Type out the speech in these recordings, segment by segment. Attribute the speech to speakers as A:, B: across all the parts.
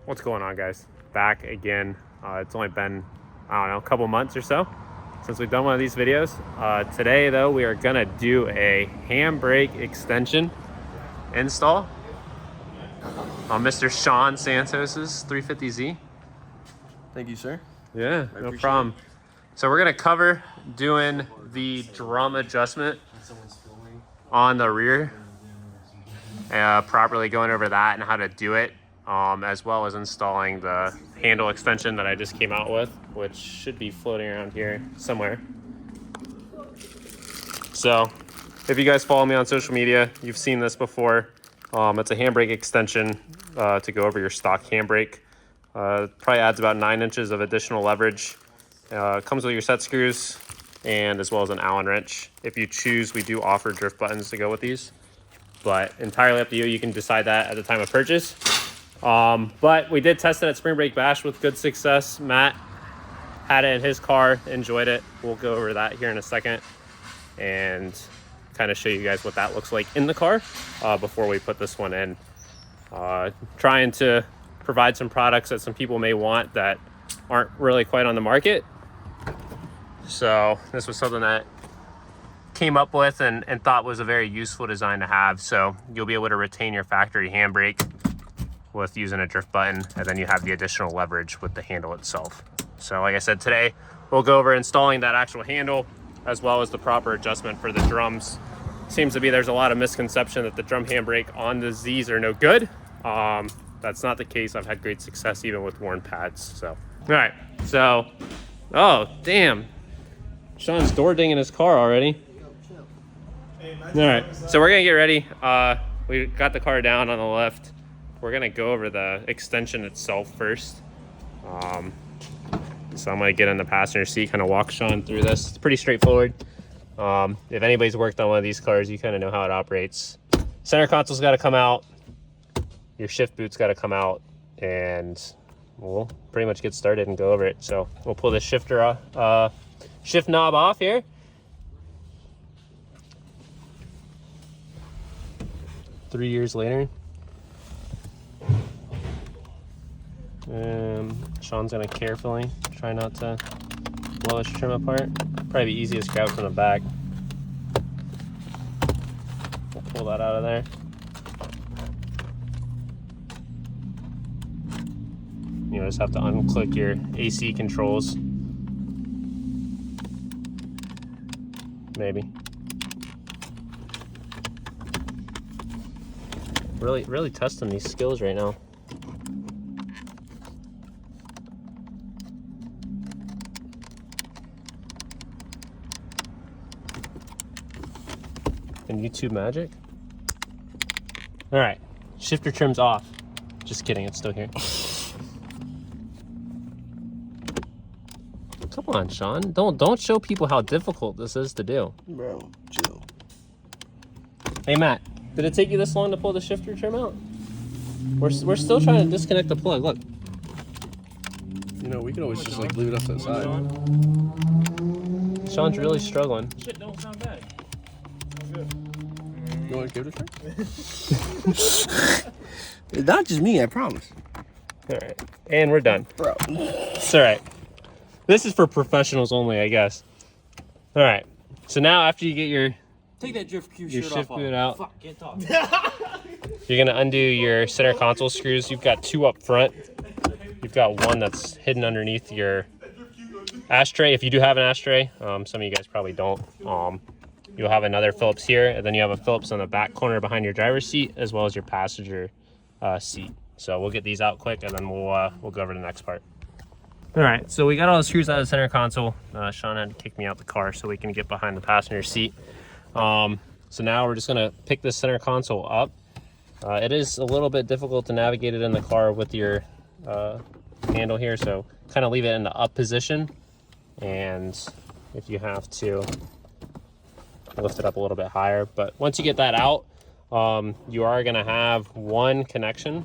A: What's going on, guys? Back again. It's only been, I don't know, a couple months or so since we've done one of these videos. Today though, we are gonna do a handbrake extension install on Mr. Sean Santos's 350Z.
B: Thank you, sir.
A: Yeah, no problem. So we're gonna cover doing the drum adjustment on the rear, properly going over that and how to do it, as well as installing the handle extension that I just came out with, which should be floating around here somewhere. So if you guys follow me on social media, you've seen this before. It's a handbrake extension to go over your stock handbrake. Probably adds about 9 inches of additional leverage. Comes with your set screws and as well as an Allen wrench. If you choose, we do offer drift buttons to go with these, but entirely up to you. You can decide that at the time of purchase. But we did test it at Spring Break Bash with good success. Matt had it in his car, enjoyed it. We'll go over that here in a second and kind of show you guys what that looks like in the car before we put this one in. Trying to provide some products that some people may want that aren't really quite on the market. So this was something that came up with and thought was a very useful design to have. So you'll be able to retain your factory handbrake with using a drift button, and then you have the additional leverage with the handle itself. So like I said, today we'll go over installing that actual handle as well as the proper adjustment for the drums. Seems to be there's a lot of misconception that the drum handbrake on the Z's are no good. That's not the case. I've had great success even with worn pads. So all right, so oh damn, Sean's door dinging his car already. All right, so we're gonna get ready. We got the car down on the left. We're gonna go over the extension itself first. So I'm gonna get in the passenger seat, kind of walk Sean through this. It's pretty straightforward. If anybody's worked on one of these cars, you kind of know how it operates. Center console's got to come out. Your shift boot's got to come out, and we'll pretty much get started and go over it. So we'll pull the shift knob off here. Three years later. Sean's gonna carefully try not to blow his trim apart. Probably the easiest grab from the back. We'll pull that out of there. You just have to unclick your AC controls. Maybe. Really testing these skills right now. And YouTube magic. All right, shifter trim's off. Just kidding, it's still here. Come on, Sean. Don't show people how difficult this is to do.
B: Bro, chill.
A: Hey Matt, did it take you this long to pull the shifter trim out? We're still trying to disconnect the plug. Look.
B: You know, we can always just like leave it up to the side.
A: Sean's really struggling.
C: Shit don't sound bad. Sounds good.
B: You want to give it a try? It's not just me, I promise.
A: All right, and we're done.
B: Bro.
A: It's all right. This is for professionals only, I guess. All right. So now after you get your
C: Take that drift Q
A: your
C: shirt
A: shift
C: off.
A: boot out,
C: Fuck, can't talk.
A: you're gonna undo your center console screws. You've got 2 up front. You've got one that's hidden underneath your ashtray. If you do have an ashtray, some of you guys probably don't. You'll have another Phillips here, and then you have a Phillips on the back corner behind your driver's seat, as well as your passenger seat. So we'll get these out quick, and then we'll go over the next part. All right, so we got all the screws out of the center console. Sean had to kick me out the car so we can get behind the passenger seat. So now we're just gonna pick this center console up. It is a little bit difficult to navigate it in the car with your handle here, so kind of leave it in the up position, and if you have to, lift it up a little bit higher. But once you get that out, you are gonna have one connection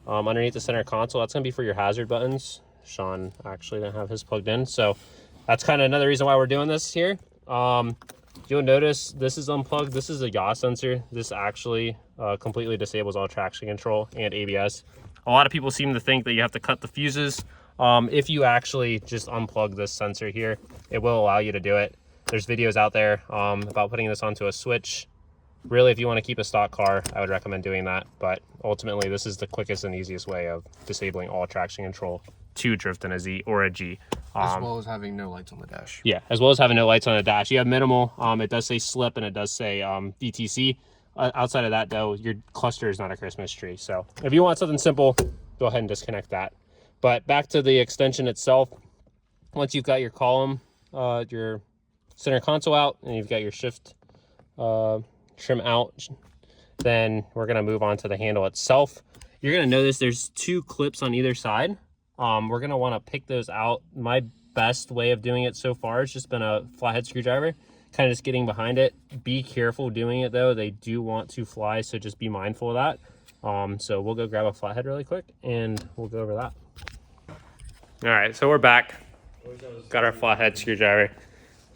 A: underneath the center console. That's gonna be for your hazard buttons. Sean actually didn't have his plugged in, so that's kind of another reason why we're doing this here. You'll notice this is unplugged. This is a yaw sensor. This actually completely disables all traction control and ABS. A lot of people seem to think that you have to cut the fuses. If you actually just unplug this sensor here, it will allow you to do it. There's videos out there about putting this onto a switch. Really, if you want to keep a stock car, I would recommend doing that. But ultimately, this is the quickest and easiest way of disabling all traction control to drift in a Z or a G.
B: As well as having no lights on the dash.
A: Yeah, as well as having no lights on the dash. You have minimal. It does say slip and it does say VTC. Outside of that, though, your cluster is not a Christmas tree. So if you want something simple, go ahead and disconnect that. But back to the extension itself. Once you've got your column, your center console out, and you've got your shift trim out, then we're going to move on to the handle itself. You're going to notice there's 2 clips on either side. We're going to want to pick those out. My best way of doing it so far has just been a flathead screwdriver, kind of just getting behind it. Be careful doing it though. They do want to fly, so just be mindful of that. So we'll go grab a flathead really quick and we'll go over that. All right, so we're back. Got our flathead screwdriver.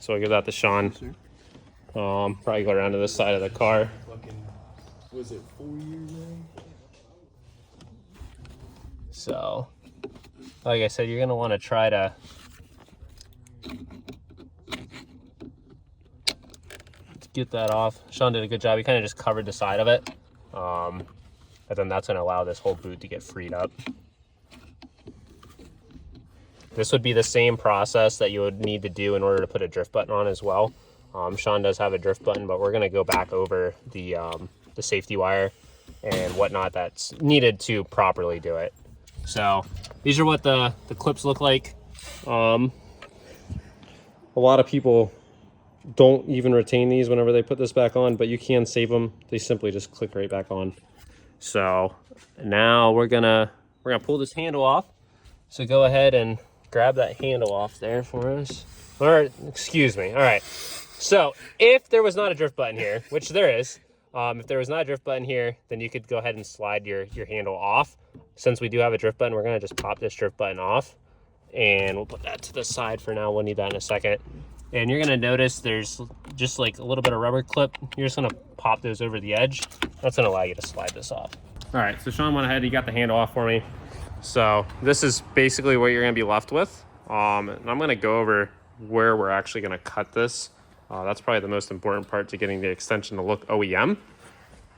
A: So we'll give that to Sean. Probably go around to this side of the car.
B: Was it 4 years in?
A: So, like I said, you're gonna want to try to get that off. Sean did a good job. He kind of just covered the side of it. But then that's gonna allow this whole boot to get freed up. This would be the same process that you would need to do in order to put a drift button on as well. Sean does have a drift button, but we're gonna go back over the safety wire and whatnot that's needed to properly do it. So these are what the clips look like. A lot of people don't even retain these whenever they put this back on, but you can save them. They simply just click right back on. So now we're gonna pull this handle off. So go ahead and grab that handle off there for us. Or excuse me. All right. So if there was not a drift button here, which there is, if there was not a drift button here, then you could go ahead and slide your handle off. Since we do have a drift button, we're gonna just pop this drift button off and we'll put that to the side for now. We'll need that in a second. And you're gonna notice there's just like a little bit of rubber clip. You're just gonna pop those over the edge. That's gonna allow you to slide this off. All right, so Sean went ahead, he got the handle off for me. So this is basically what you're gonna be left with. And I'm gonna go over where we're actually gonna cut this. That's probably the most important part to getting the extension to look OEM.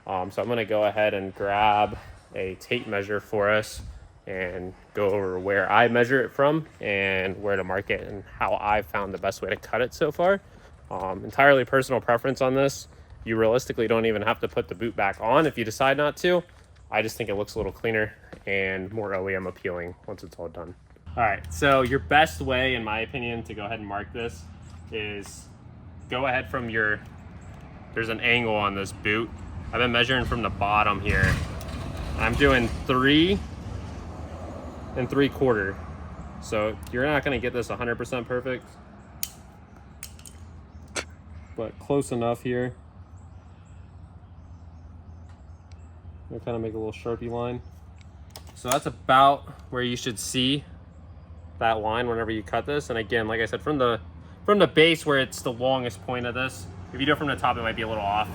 A: So I'm gonna go ahead and grab a tape measure for us and go over where I measure it from and where to mark it and how I've found the best way to cut it so far. Entirely personal preference on this. You realistically don't even have to put the boot back on if you decide not to. I just think it looks a little cleaner and more OEM appealing once it's all done. All right, so your best way, in my opinion, to go ahead and mark this is go ahead from there's an angle on this boot. I've been measuring from the bottom here. I'm doing 3 3/4. So you're not gonna get this 100% perfect, but close enough here. I'll kind of make a little Sharpie line. So that's about where you should see that line whenever you cut this. And again, like I said, from the base where it's the longest point of this, if you do it from the top, it might be a little off.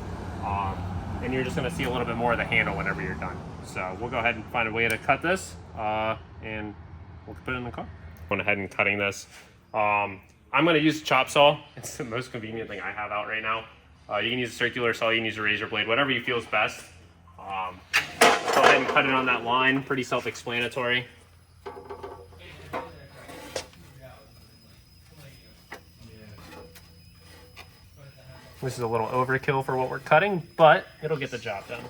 A: And you're just gonna see a little bit more of the handle whenever you're done. So we'll go ahead and find a way to cut this and we'll put it in the car. Went ahead and cutting this. I'm gonna use a chop saw. It's the most convenient thing I have out right now. You can use a circular saw, you can use a razor blade, whatever you feel is best. Go ahead and cut it on that line, pretty self-explanatory. This is a little overkill for what we're cutting, but it'll get the job done.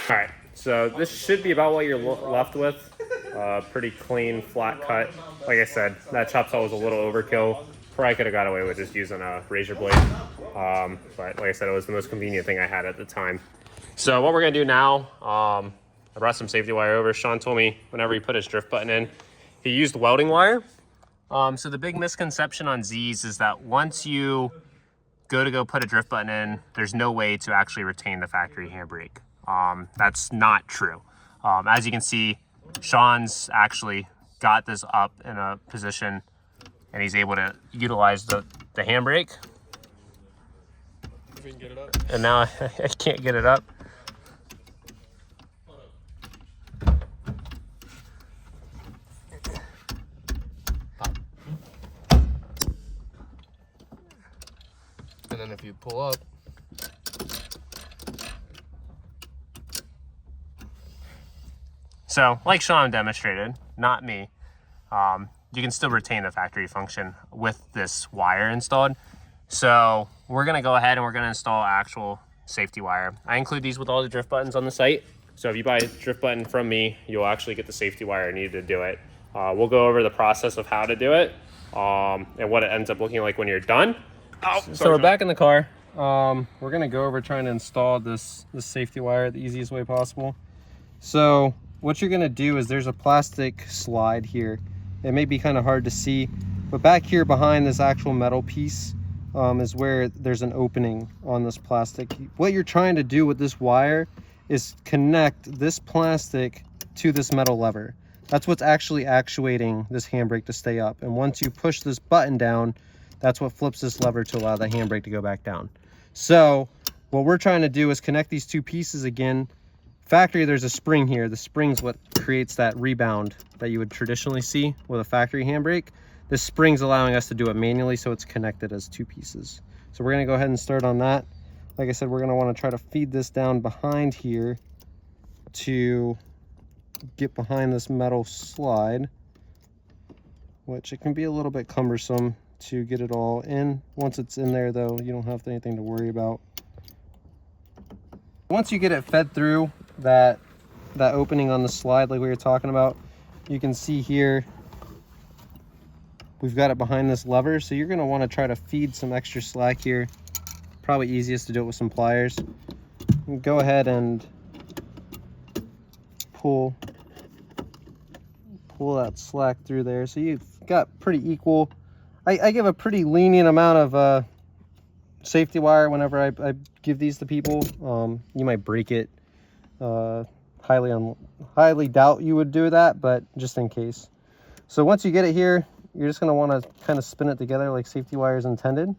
A: All right, so this should be about what you're left with. Pretty clean, flat cut. Like I said, that chop saw was a little overkill. Probably could have got away with just using a razor blade. But like I said, it was the most convenient thing I had at the time. So what we're gonna do now, I brought some safety wire over. Sean told me whenever he put his drift button in, he used welding wire. So the big misconception on Z's is that once you go put a drift button in, there's no way to actually retain the factory handbrake. That's not true. As you can see, Sean's actually got this up in a position and he's able to utilize the handbrake.
B: If we can get it up.
A: And now I can't get it up.
B: And then if you pull up,
A: so like Sean demonstrated, not me, you can still retain the factory function with this wire installed. So we're gonna go ahead and we're gonna install actual safety wire. I include these with all the drift buttons on the site. So if you buy a drift button from me, you'll actually get the safety wire needed to do it. We'll go over the process of how to do it and what it ends up looking like when you're done.
B: oh,
A: So we're back in the car. We're gonna go over trying to install this safety wire the easiest way possible. So what you're gonna do is there's a plastic slide here. It may be kind of hard to see, but back here behind this actual metal piece is where there's an opening on this plastic. What you're trying to do with this wire is connect this plastic to this metal lever. That's what's actually actuating this handbrake to stay up. And once you push this button down, that's what flips this lever to allow the handbrake to go back down. So what we're trying to do is connect these two pieces again. Factory, there's a spring here. The spring's what creates that rebound that you would traditionally see with a factory handbrake. This spring's allowing us to do it manually, so it's connected as two pieces. So we're gonna go ahead and start on that. Like I said, we're gonna wanna try to feed this down behind here to get behind this metal slide, which it can be a little bit cumbersome to get it all in. Once it's in there though, you don't have anything to worry about. Once you get it fed through that opening on the slide like we were talking about, you can see here we've got it behind this lever. So you're going to want to try to feed some extra slack here. Probably easiest to do it with some pliers. Go ahead and pull that slack through there. So you've got pretty equal. I give a pretty lenient amount of safety wire whenever I give these to people. You might break it. Highly doubt you would do that, but just in case. So once you get it here, you're just going to want to kind of spin it together like safety wire is intended,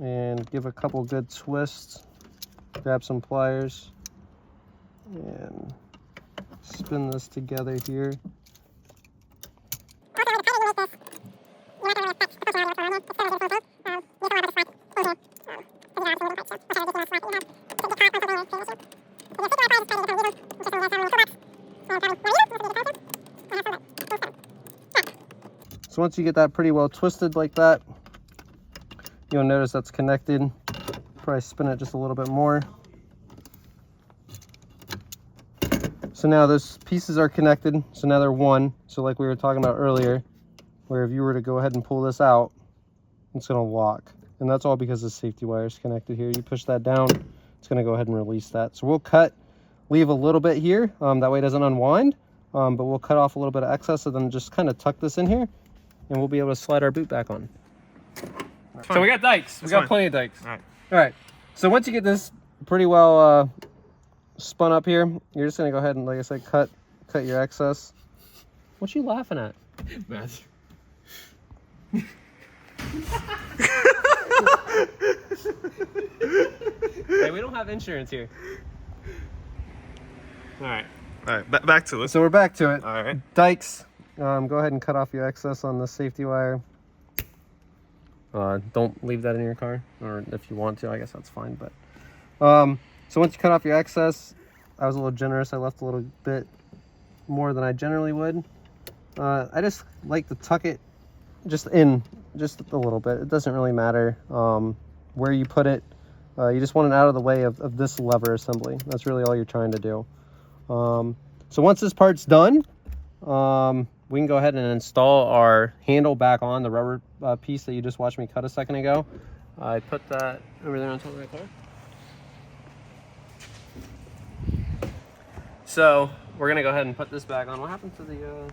A: and give a couple good twists. Grab some pliers and spin this together here. So once you get that pretty well twisted like that, you'll notice that's connected. Probably spin it just a little bit more. So now those pieces are connected. So now they're one. So like we were talking about earlier, where if you were to go ahead and pull this out, it's going to lock. And that's all because the safety wire is connected here. You push that down, it's going to go ahead and release that. So we'll leave a little bit here. That way it doesn't unwind. But we'll cut off a little bit of excess and then just kind of tuck this in here, and we'll be able to slide our boot back on. So we got dikes. We got plenty of dikes. All right. So once you get this pretty well spun up here, you're just gonna go ahead and, like I said, cut your excess. What you laughing at?
B: Matthew.
A: Hey, we don't have insurance here. All right.
C: Back to it.
A: So we're back to it.
C: All right.
A: Dikes. Go ahead and cut off your excess on the safety wire. Don't leave that in your car, or if you want to, I guess that's fine. But so once you cut off your excess, I was a little generous. I left a little bit more than I generally would. I just like to tuck it just in, just a little bit. It doesn't really matter where you put it. You just want it out of the way of this lever assembly. That's really all you're trying to do. So once this part's done, we can go ahead and install our handle back on the rubber piece that you just watched me cut a second ago. I put that over there on top of my car. So we're gonna go ahead and put this back on. What happened to the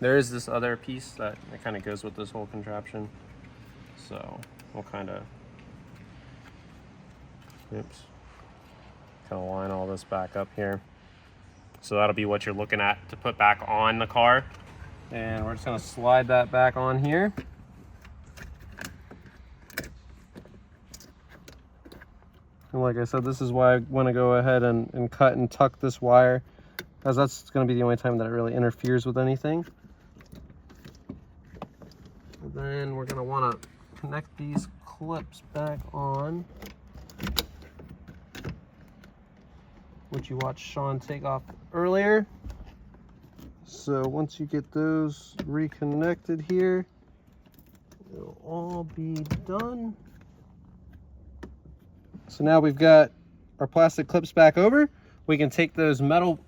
A: there is this other piece that it kind of goes with this whole contraption. So we'll kind of, oops, kind of line all this back up here. So that'll be what you're looking at to put back on the car. And we're just gonna slide that back on here. And like I said, this is why I want to go ahead and cut and tuck this wire, as that's going to be the only time that it really interferes with anything. And then we're going to want to connect these clips back on, which you watched Sean take off earlier. So once you get those reconnected here, it'll all be done. So now we've got our plastic clips back over. We can take those metal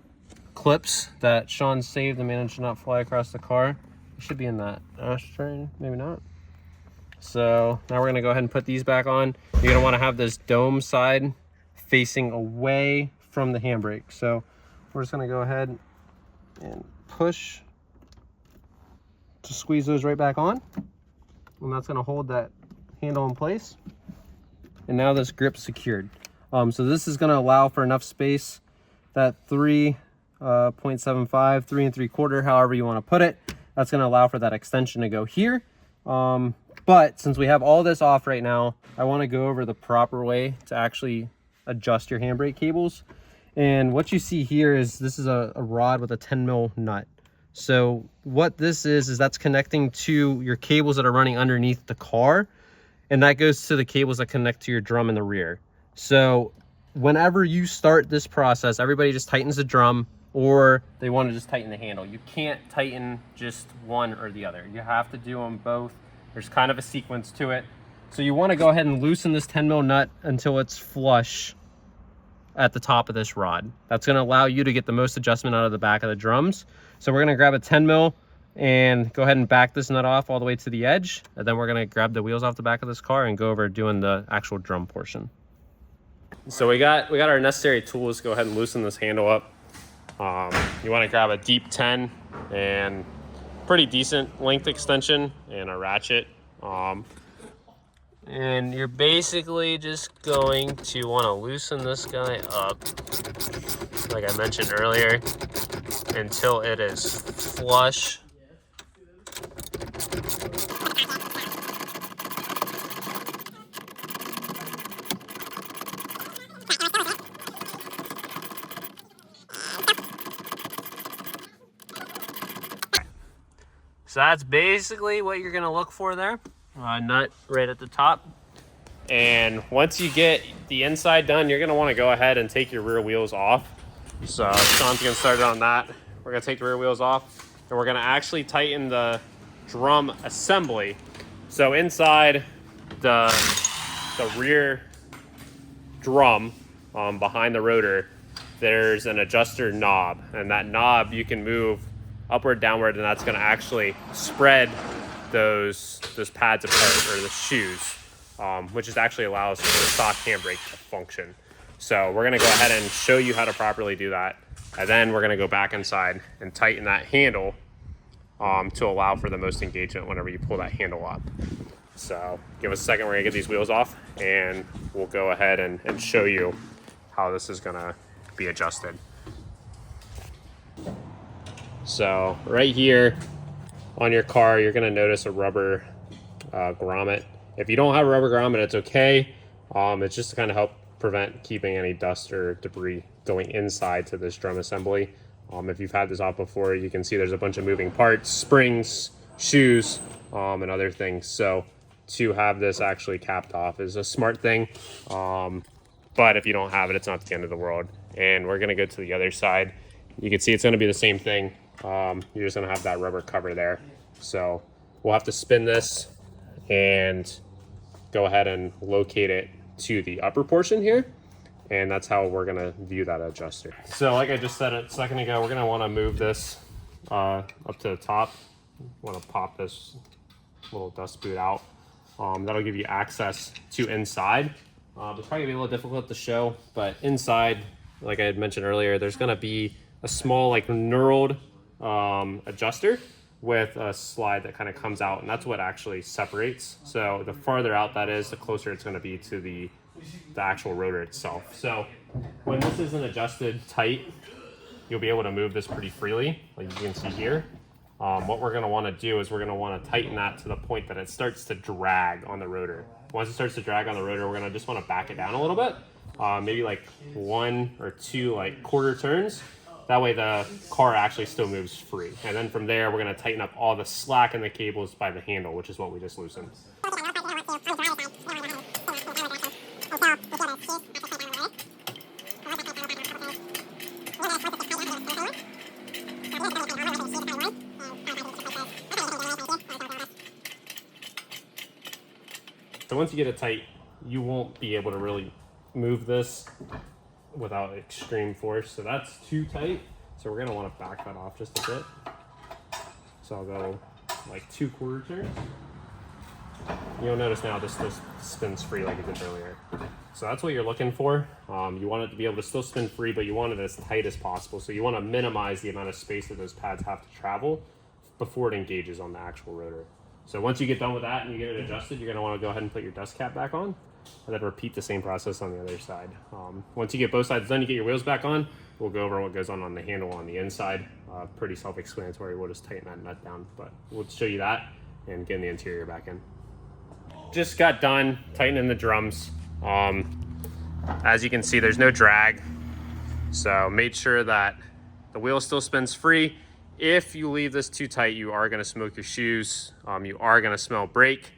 A: clips that Sean saved and managed to not fly across the car. It should be in that ashtray, maybe not. So now we're gonna go ahead and put these back on. You're gonna wanna have this dome side facing away from the handbrake. So we're just gonna go ahead and push to squeeze those right back on. And that's gonna hold that handle in place. And now this grip's secured. So this is gonna allow for enough space, that 3.75, 3 3/4, however you wanna put it. That's gonna allow for that extension to go here. But since we have all this off right now, I wanna go over the proper way to actually adjust your handbrake cables. And what you see here is this is a rod with a 10 mil nut. So what this is that's connecting to your cables that are running underneath the car. And that goes to the cables that connect to your drum in the rear. So whenever you start this process, everybody just tightens the drum, or they want to just tighten the handle. You can't tighten just one or the other. You have to do them both. There's kind of a sequence to it. So you want to go ahead and loosen this 10 mil nut until it's flush at the top of this rod. That's going to allow you to get the most adjustment out of the back of the drums. So we're going to grab a 10 mil and go ahead and back this nut off all the way to the edge. And then we're gonna grab the wheels off the back of this car and go over doing the actual drum portion. So we got our necessary tools to go ahead and loosen this handle up. You wanna grab a deep 10 and pretty decent length extension and a ratchet. And you're basically just going to wanna loosen this guy up, like I mentioned earlier, until it is flush. So that's basically what you're gonna look for there. Nut right at the top. And once you get the inside done, you're gonna wanna go ahead and take your rear wheels off. So Sean's gonna start on that. We're gonna take the rear wheels off and we're gonna actually tighten the drum assembly. So inside the rear drum, behind the rotor, there's an adjuster knob, and that knob you can move upward, downward, and that's going to actually spread those pads apart, or the shoes, which is actually allows for the stock handbrake to function. So we're going to go ahead and show you how to properly do that, and then we're going to go back inside and tighten that handle to allow for the most engagement whenever you pull that handle up. So give us a second, we're going to get these wheels off, and we'll go ahead and show you how this is going to be adjusted. So right here on your car, you're gonna notice a rubber grommet. If you don't have a rubber grommet, it's okay. It's just to kind of help prevent keeping any dust or debris going inside to this drum assembly. If you've had this off before, you can see there's a bunch of moving parts, springs, shoes, and other things. So to have this actually capped off is a smart thing. But if you don't have it, it's not the end of the world. And we're gonna go to the other side. You can see it's gonna be the same thing. You're just gonna have that rubber cover there. So we'll have to spin this and go ahead and locate it to the upper portion here. And that's how we're gonna view that adjuster. So like I just said a second ago, we're gonna wanna move this up to the top. Wanna pop this little dust boot out. That'll give you access to inside. It's probably gonna be a little difficult to show, but inside, like I had mentioned earlier, there's gonna be a small like knurled adjuster. with a slide that kind of comes out, and that's what actually separates. So the farther out that is, the closer it's going to be to the actual rotor itself. So when this isn't adjusted tight, you'll be able to move this pretty freely, like you can see here. What we're going to want to do is we're going to want to tighten that to the point that it starts to drag on the rotor. Once it starts to drag on the rotor, we're going to just want to back it down a little bit, maybe like 1 or 2 like quarter turns. That way the car actually still moves free. And then from there, we're going to tighten up all the slack in the cables by the handle, which is what we just loosened. So once you get it tight, you won't be able to really move this without extreme force. So that's too tight. So we're gonna want to back that off just a bit. So I'll go like 2 quarter turns. You'll notice now this spins free like it did earlier. So that's what you're looking for. You want it to be able to still spin free, but you want it as tight as possible. So you want to minimize the amount of space that those pads have to travel before it engages on the actual rotor. So once you get done with that and you get it adjusted, you're going to want to go ahead and put your dust cap back on, and then repeat the same process on the other side. Once you get both sides done, you get your wheels back on. We'll go over what goes on the handle on the inside. Pretty self-explanatory. We'll just tighten that nut down, but we'll show you that and getting the interior back in. Just got done tightening the drums. As you can see, there's no drag. So made sure that the wheel still spins free. If you leave this too tight, you are going to smoke your shoes. You are going to smell brake.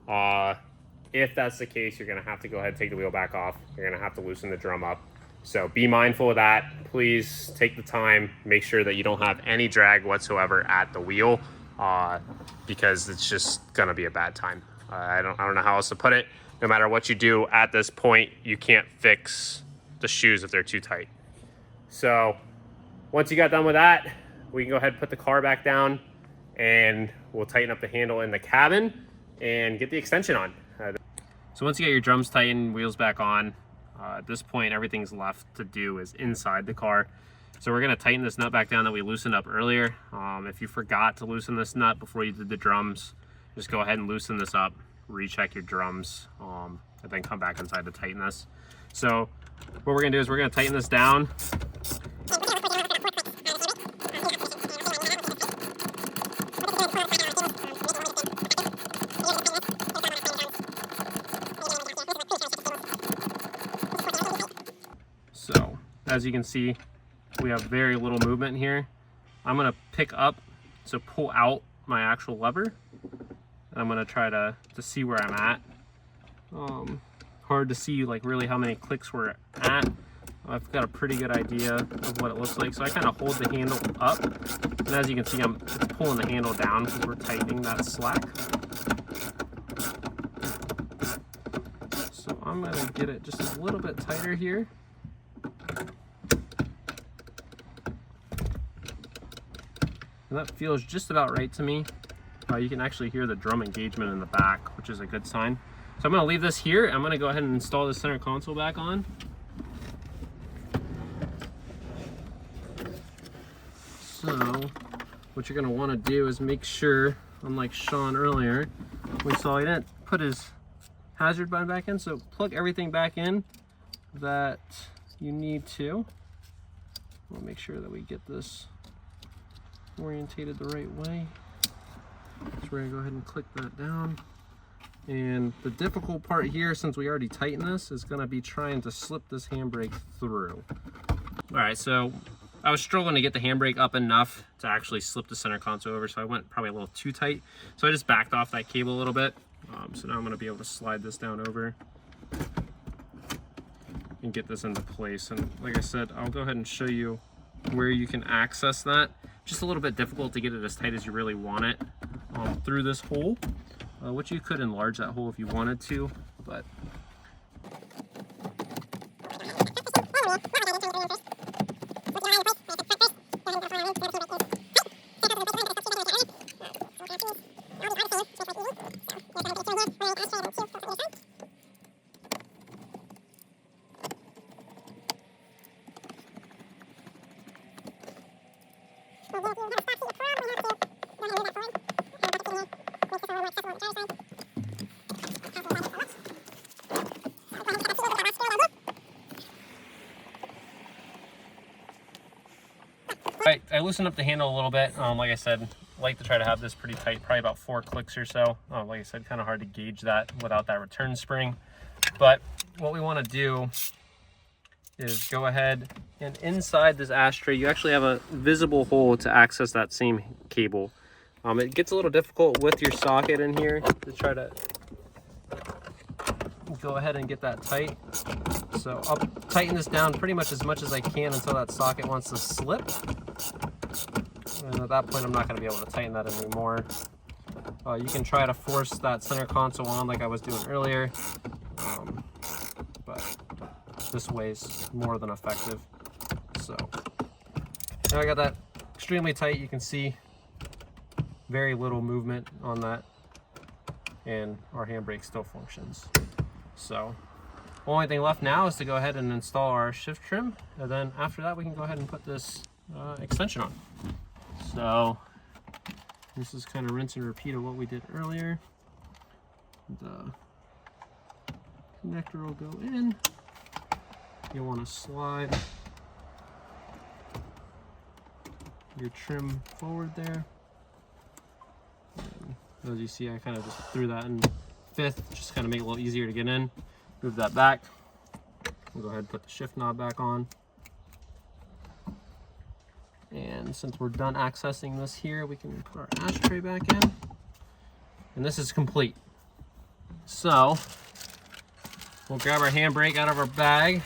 A: If that's the case, you're going to have to go ahead and take the wheel back off. You're going to have to loosen the drum up. So be mindful of that. Please take the time. Make sure that you don't have any drag whatsoever at the wheel, because it's just going to be a bad time. I don't know how else to put it. No matter what you do at this point, you can't fix the shoes if they're too tight. So once you got done with that, we can go ahead and put the car back down, and we'll tighten up the handle in the cabin and get the extension on. So once you get your drums tightened, wheels back on, at this point, everything's left to do is inside the car. So we're gonna tighten this nut back down that we loosened up earlier. If you forgot to loosen this nut before you did the drums, just go ahead and loosen this up, recheck your drums, and then come back inside to tighten this. So what we're gonna do is we're gonna tighten this down. So as you can see, we have very little movement here. I'm gonna pick up, so pull out my actual lever. I'm gonna try to see where I'm at. Hard to see like really how many clicks we're at. I've got a pretty good idea of what it looks like. So I kind of hold the handle up, and as you can see, I'm pulling the handle down because we're tightening that slack. So I'm gonna get it just a little bit tighter here. And that feels just about right to me. You can actually hear the drum engagement in the back, which is a good sign. So I'm gonna leave this here. I'm gonna go ahead and install the center console back on. So what you're gonna wanna do is make sure, unlike Sean earlier, we saw he didn't put his hazard button back in, so plug everything back in that you need to. We'll make sure that we get this orientated the right way. So we're gonna go ahead and click that down. And the difficult part here, since we already tightened this, is gonna be trying to slip this handbrake through. All right, so I was struggling to get the handbrake up enough to actually slip the center console over, so I went probably a little too tight. So I just backed off that cable a little bit. So now I'm gonna be able to slide this down over and get this into place. And like I said, I'll go ahead and show you where you can access that. Just a little bit difficult to get it as tight as you really want it through this hole, which you could enlarge that hole if you wanted to, but Alright, I loosened up the handle a little bit. Like I said, I like to try to have this pretty tight, probably about 4 clicks or so. Like I said, kind of hard to gauge that without that return spring. But what we want to do is go ahead and inside this ashtray, you actually have a visible hole to access that same cable. It gets a little difficult with your socket in here to try to go ahead and get that tight. So I'll tighten this down pretty much as I can until that socket wants to slip. And at that point, I'm not going to be able to tighten that anymore. You can try to force that center console on like I was doing earlier, but this way is more than effective. So now I got that extremely tight. You can see very little movement on that, and our handbrake still functions. So only thing left now is to go ahead and install our shift trim, and then after that we can go ahead and put this extension on. So this is kind of rinse and repeat of what we did earlier. The connector will go in. You'll want to slide your trim forward there. And as you see, I kind of just threw that in fifth, just kind of make it a little easier to get in. Move that back. We'll go ahead and put the shift knob back on. And since we're done accessing this here, we can put our ashtray back in. And this is complete. So we'll grab our handbrake out of our bag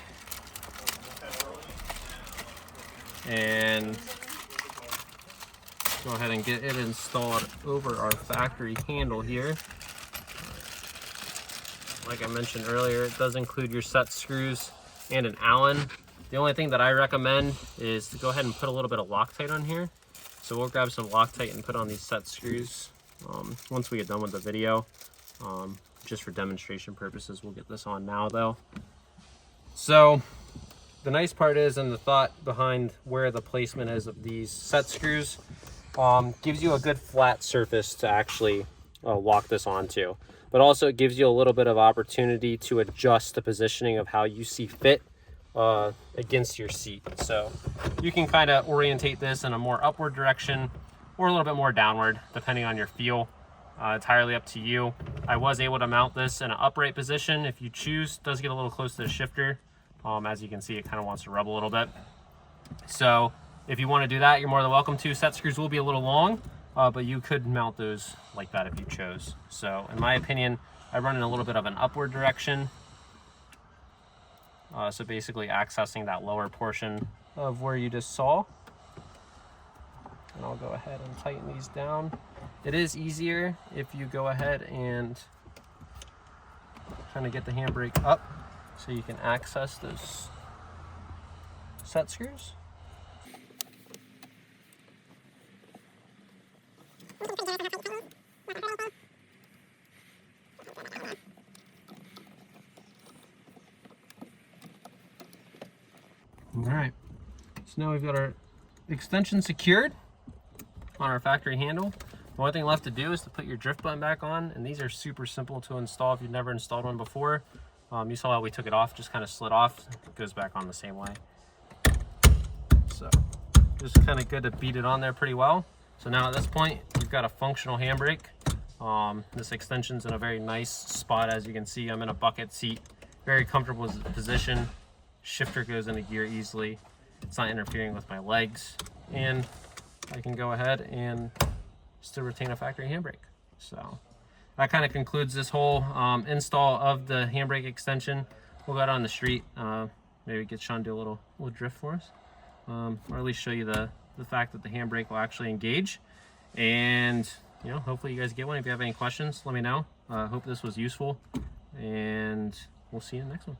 A: and go ahead and get it installed over our factory handle here. Like I mentioned earlier, it does include your set screws and an Allen. The only thing that I recommend is to go ahead and put a little bit of Loctite on here. So we'll grab some Loctite and put on these set screws once we get done with the video. Just for demonstration purposes, we'll get this on now though. So the nice part is, and the thought behind where the placement is of these set screws, gives you a good flat surface to actually lock this onto. But also it gives you a little bit of opportunity to adjust the positioning of how you see fit against your seat. So you can kind of orientate this in a more upward direction or a little bit more downward, depending on your feel. Entirely up to you. I was able to mount this in an upright position if you choose. It does get a little close to the shifter. As you can see, it kind of wants to rub a little bit. So if you want to do that, you're more than welcome to. Set screws will be a little long, but you could mount those like that if you chose. So in my opinion, I run in a little bit of an upward direction. So basically accessing that lower portion of where you just saw. And I'll go ahead and tighten these down. It is easier if you go ahead and kind of get the handbrake up so you can access those set screws. All right, so now we've got our extension secured on our factory handle. The only thing left to do is to put your drift button back on, and these are super simple to install if you've never installed one before. You saw how we took it off, just kind of slid off. It goes back on the same way. So just kind of good to beat it on there pretty well. So now at this point, you've got a functional handbrake. This extension's in a very nice spot. As you can see, I'm in a bucket seat, very comfortable position. Shifter goes into gear easily. It's not interfering with my legs, and I can go ahead and still retain a factory handbrake. So that kind of concludes this whole install of the handbrake extension. We'll go out on the street, maybe get Sean to do a little drift for us, or at least show you the fact that the handbrake will actually engage. And you know, hopefully you guys get one. If you have any questions, let me know. Hope this was useful, and we'll see you in the next one.